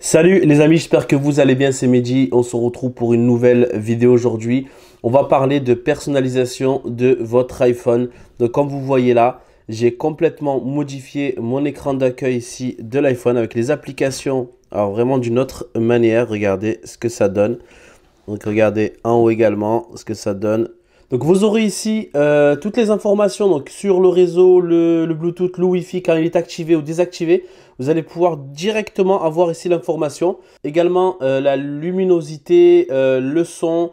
Salut les amis, j'espère que vous allez bien, c'est Mehdi. On se retrouve pour une nouvelle vidéo aujourd'hui. On va parler de personnalisation de votre iPhone. Donc comme vous voyez là, j'ai complètement modifié mon écran d'accueil ici de l'iPhone avec les applications. Alors vraiment d'une autre manière, regardez ce que ça donne. Donc regardez en haut également ce que ça donne. Donc vous aurez ici toutes les informations donc, sur le réseau, le Bluetooth, le Wi-Fi quand il est activé ou désactivé. Vous allez pouvoir directement avoir ici l'information. Également la luminosité, le son.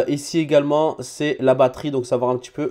Ici également c'est la batterie, donc savoir un petit peu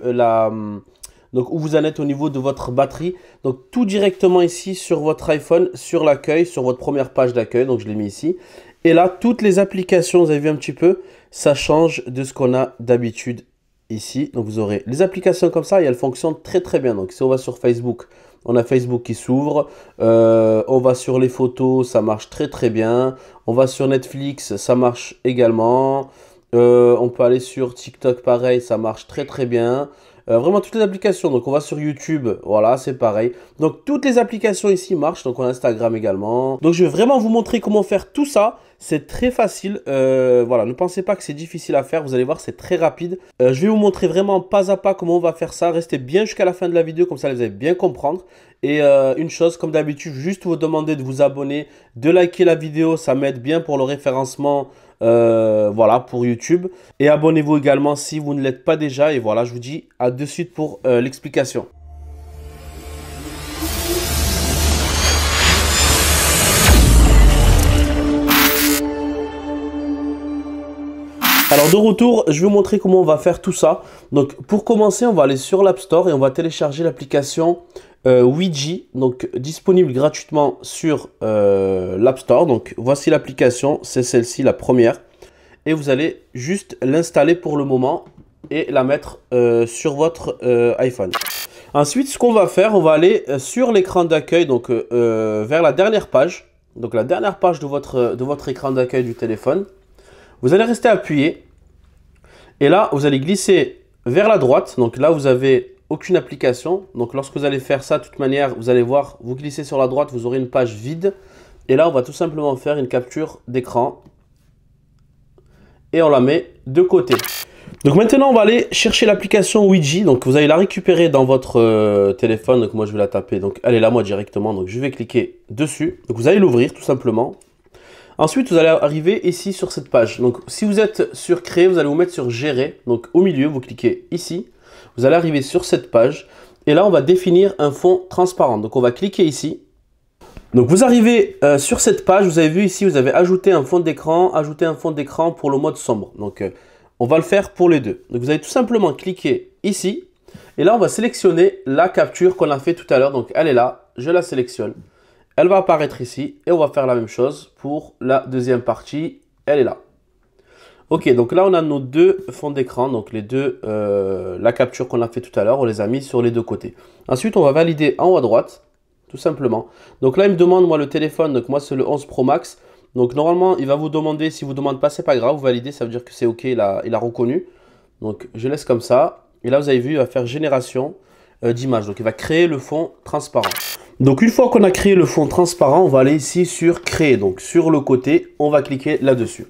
donc où vous en êtes au niveau de votre batterie. Donc tout directement ici sur votre iPhone, sur l'accueil, sur votre première page d'accueil. Donc je l'ai mis ici. Et là toutes les applications, vous avez vu un petit peu, ça change de ce qu'on a d'habitude. Ici, donc vous aurez les applications comme ça et elles fonctionnent très très bien. Donc si on va sur Facebook, on a Facebook qui s'ouvre. On va sur les photos, ça marche très très bien. On va sur Netflix, ça marche également. On peut aller sur TikTok, pareil, ça marche très très bien. Vraiment toutes les applications. Donc on va sur YouTube, voilà, c'est pareil. Donc toutes les applications ici marchent. Donc on a Instagram également. Donc je vais vraiment vous montrer comment faire tout ça. C'est très facile. Voilà, ne pensez pas que c'est difficile à faire. Vous allez voir, c'est très rapide. Je vais vous montrer vraiment pas à pas comment on va faire ça. Restez bien jusqu'à la fin de la vidéo, comme ça vous allez bien comprendre. Et une chose, comme d'habitude, juste vous demander de vous abonner, de liker la vidéo. Ça m'aide bien pour le référencement. Voilà, pour YouTube. Et abonnez-vous également si vous ne l'êtes pas déjà. Et voilà, je vous dis à de suite pour l'explication. Alors de retour, je vais vous montrer comment on va faire tout ça. Donc pour commencer, on va aller sur l'App Store et on va télécharger l'application Wijie, donc disponible gratuitement sur l'App Store. Donc voici l'application, c'est celle-ci, la première. Et vous allez juste l'installer pour le moment et la mettre sur votre iPhone. Ensuite, ce qu'on va faire, on va aller sur l'écran d'accueil, donc vers la dernière page. Donc la dernière page de votre écran d'accueil du téléphone. Vous allez rester appuyé. Et là, vous allez glisser vers la droite. Donc là, vous n'avez aucune application. Donc lorsque vous allez faire ça, de toute manière, vous allez voir, vous glissez sur la droite, vous aurez une page vide. Et là, on va tout simplement faire une capture d'écran. Et on la met de côté. Donc maintenant, on va aller chercher l'application Wijie. Donc vous allez la récupérer dans votre téléphone. Donc moi, je vais la taper. Donc elle est là, moi, directement. Donc je vais cliquer dessus. Donc vous allez l'ouvrir tout simplement. Ensuite, vous allez arriver ici sur cette page. Donc si vous êtes sur Créer, vous allez vous mettre sur Gérer. Donc au milieu, vous cliquez ici. Vous allez arriver sur cette page. Et là, on va définir un fond transparent. Donc on va cliquer ici. Donc vous arrivez sur cette page, vous avez vu ici, vous avez ajouté un fond d'écran, pour le mode sombre. Donc on va le faire pour les deux. Donc vous allez tout simplement cliquer ici. Et là, on va sélectionner la capture qu'on a fait tout à l'heure. Donc elle est là, je la sélectionne. Elle va apparaître ici. Et on va faire la même chose pour la deuxième partie. Elle est là. Ok, donc là, on a nos deux fonds d'écran. Donc les deux, la capture qu'on a fait tout à l'heure, on les a mis sur les deux côtés. Ensuite, on va valider en haut à droite. Tout simplement. Donc là, il me demande, moi, le téléphone. Donc moi, c'est le 11 Pro Max. Donc normalement, il va vous demander. Si vous ne demande pas, c'est pas grave. Vous validez, ça veut dire que c'est OK. Il a reconnu. Donc je laisse comme ça. Et là, vous avez vu, il va faire génération d'image. Donc il va créer le fond transparent. Donc une fois qu'on a créé le fond transparent, on va aller ici sur Créer. Donc sur le côté, on va cliquer là-dessus.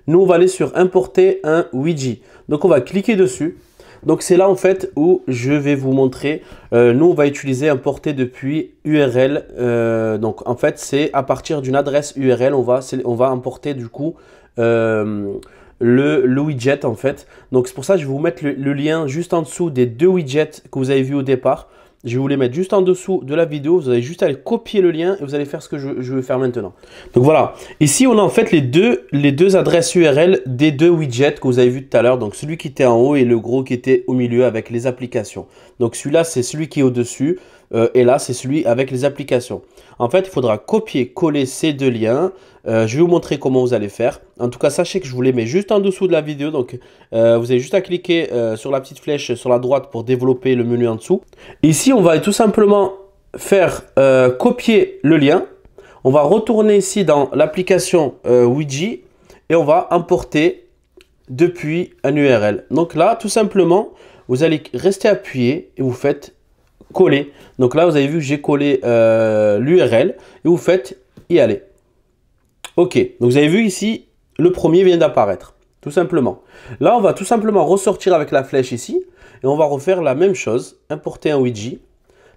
Nous, on va aller sur Importer un Wijie. Donc on va cliquer dessus. Donc c'est là en fait où je vais vous montrer, nous on va utiliser importer depuis URL, donc en fait c'est à partir d'une adresse URL, on va importer du coup le widget en fait. Donc c'est pour ça que je vais vous mettre le lien juste en dessous des deux widgets que vous avez vu au départ. Je vais vous les mettre juste en dessous de la vidéo. Vous allez juste aller copier le lien et vous allez faire ce que je vais faire maintenant. Donc voilà. Ici, on a en fait les deux adresses URL des deux widgets que vous avez vu tout à l'heure. Donc celui qui était en haut et le gros qui était au milieu avec les applications. Donc celui-là, c'est celui qui est au-dessus. Et là, c'est celui avec les applications. En fait, il faudra copier-coller ces deux liens. Je vais vous montrer comment vous allez faire. En tout cas, sachez que je vous les mets juste en dessous de la vidéo. Donc, vous avez juste à cliquer sur la petite flèche sur la droite pour développer le menu en dessous. Ici, on va tout simplement faire copier le lien. On va retourner ici dans l'application Wijie et on va importer depuis un URL. Donc là, tout simplement, vous allez rester appuyé et vous faites coller. Donc là, vous avez vu que j'ai collé l'URL et vous faites y aller. Ok, donc vous avez vu ici, le premier vient d'apparaître, tout simplement. Là, on va tout simplement ressortir avec la flèche ici et on va refaire la même chose, importer un widget.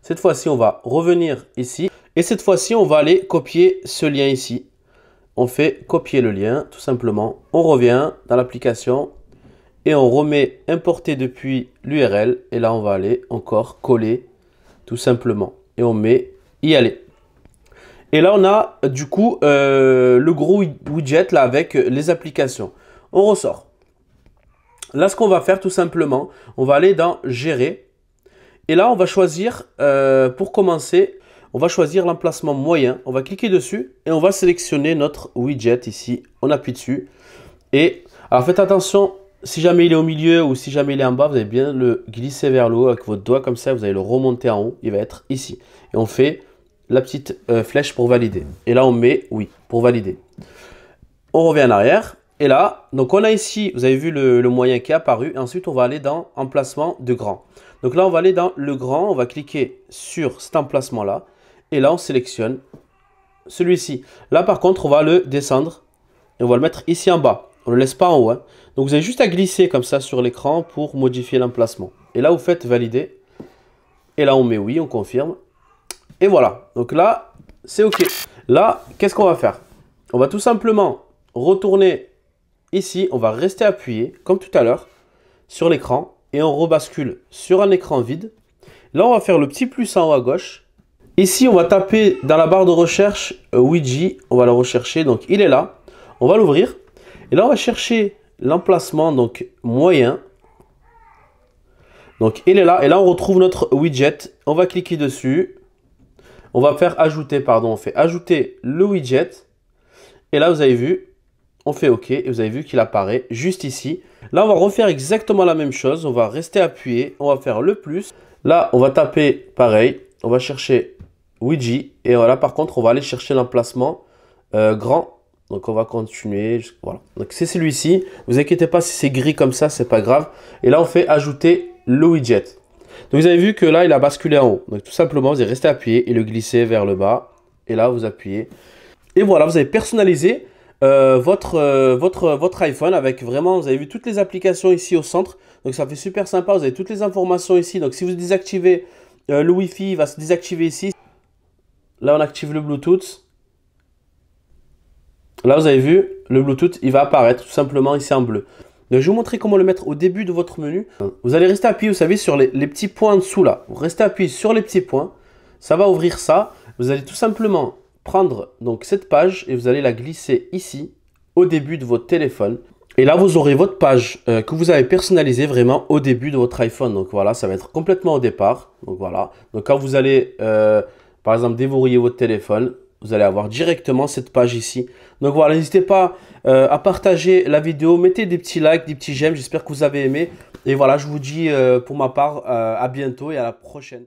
Cette fois-ci, on va revenir ici et cette fois-ci, on va aller copier ce lien ici. On fait copier le lien, tout simplement. On revient dans l'application et on remet importer depuis l'URL. Et là, on va aller encore coller, tout simplement. Et on met y aller. Et là, on a du coup le gros widget là avec les applications. On ressort. Là, ce qu'on va faire tout simplement, on va aller dans gérer. Et là, on va choisir, pour commencer, on va choisir l'emplacement moyen. On va cliquer dessus et on va sélectionner notre widget ici. On appuie dessus. Et alors, faites attention, si jamais il est au milieu ou si jamais il est en bas, vous allez bien le glisser vers le haut avec votre doigt. Comme ça, vous allez le remonter en haut. Il va être ici. Et on fait la petite flèche pour valider. Et là, on met oui pour valider. On revient en arrière. Et là, donc on a ici, vous avez vu le moyen qui est apparu. Et ensuite, on va aller dans emplacement de grand. Donc là, on va aller dans le grand. On va cliquer sur cet emplacement-là. Et là, on sélectionne celui-ci. Là, par contre, on va le descendre. Et on va le mettre ici en bas. On ne le laisse pas en haut. Hein. Donc, vous avez juste à glisser comme ça sur l'écran pour modifier l'emplacement. Et là, vous faites valider. Et là, on met oui, on confirme. Et voilà. Donc là, c'est OK. Là, qu'est-ce qu'on va faire? On va tout simplement retourner ici. On va rester appuyé, comme tout à l'heure, sur l'écran. Et on rebascule sur un écran vide. Là, on va faire le petit plus en haut à gauche. Ici, on va taper dans la barre de recherche widget. On va le rechercher. Donc, il est là. On va l'ouvrir. Et là, on va chercher l'emplacement donc moyen. Donc, il est là. Et là, on retrouve notre widget. On va cliquer dessus. On va faire ajouter, pardon. On fait ajouter le widget. Et là, vous avez vu, on fait OK. Et vous avez vu qu'il apparaît juste ici. Là, on va refaire exactement la même chose. On va rester appuyé. On va faire le plus. Là, on va taper pareil. On va chercher widget. Et voilà, par contre, on va aller chercher l'emplacement grand. Donc, on va continuer. Voilà. Donc, c'est celui-ci. Ne vous inquiétez pas si c'est gris comme ça, c'est pas grave. Et là, on fait ajouter le widget. Donc, vous avez vu que là, il a basculé en haut. Donc, tout simplement, vous allez rester appuyé et le glisser vers le bas. Et là, vous appuyez. Et voilà, vous avez personnalisé votre iPhone avec vraiment, vous avez vu toutes les applications ici au centre. Donc, ça fait super sympa. Vous avez toutes les informations ici. Donc, si vous désactivez le Wi-Fi, il va se désactiver ici. Là, on active le Bluetooth. Là, vous avez vu, le Bluetooth, il va apparaître tout simplement ici en bleu. Donc, je vais vous montrer comment le mettre au début de votre menu. Vous allez rester appuyé, vous savez, sur les petits points en dessous là. Vous restez appuyé sur les petits points. Ça va ouvrir ça. Vous allez tout simplement prendre donc cette page et vous allez la glisser ici, au début de votre téléphone. Et là, vous aurez votre page que vous avez personnalisée vraiment au début de votre iPhone. Donc voilà, ça va être complètement au départ. Donc voilà. Donc quand vous allez, par exemple, déverrouiller votre téléphone, vous allez avoir directement cette page ici. Donc voilà, n'hésitez pas à partager la vidéo. Mettez des petits likes, des petits j'aime. J'espère que vous avez aimé. Et voilà, je vous dis pour ma part à bientôt et à la prochaine.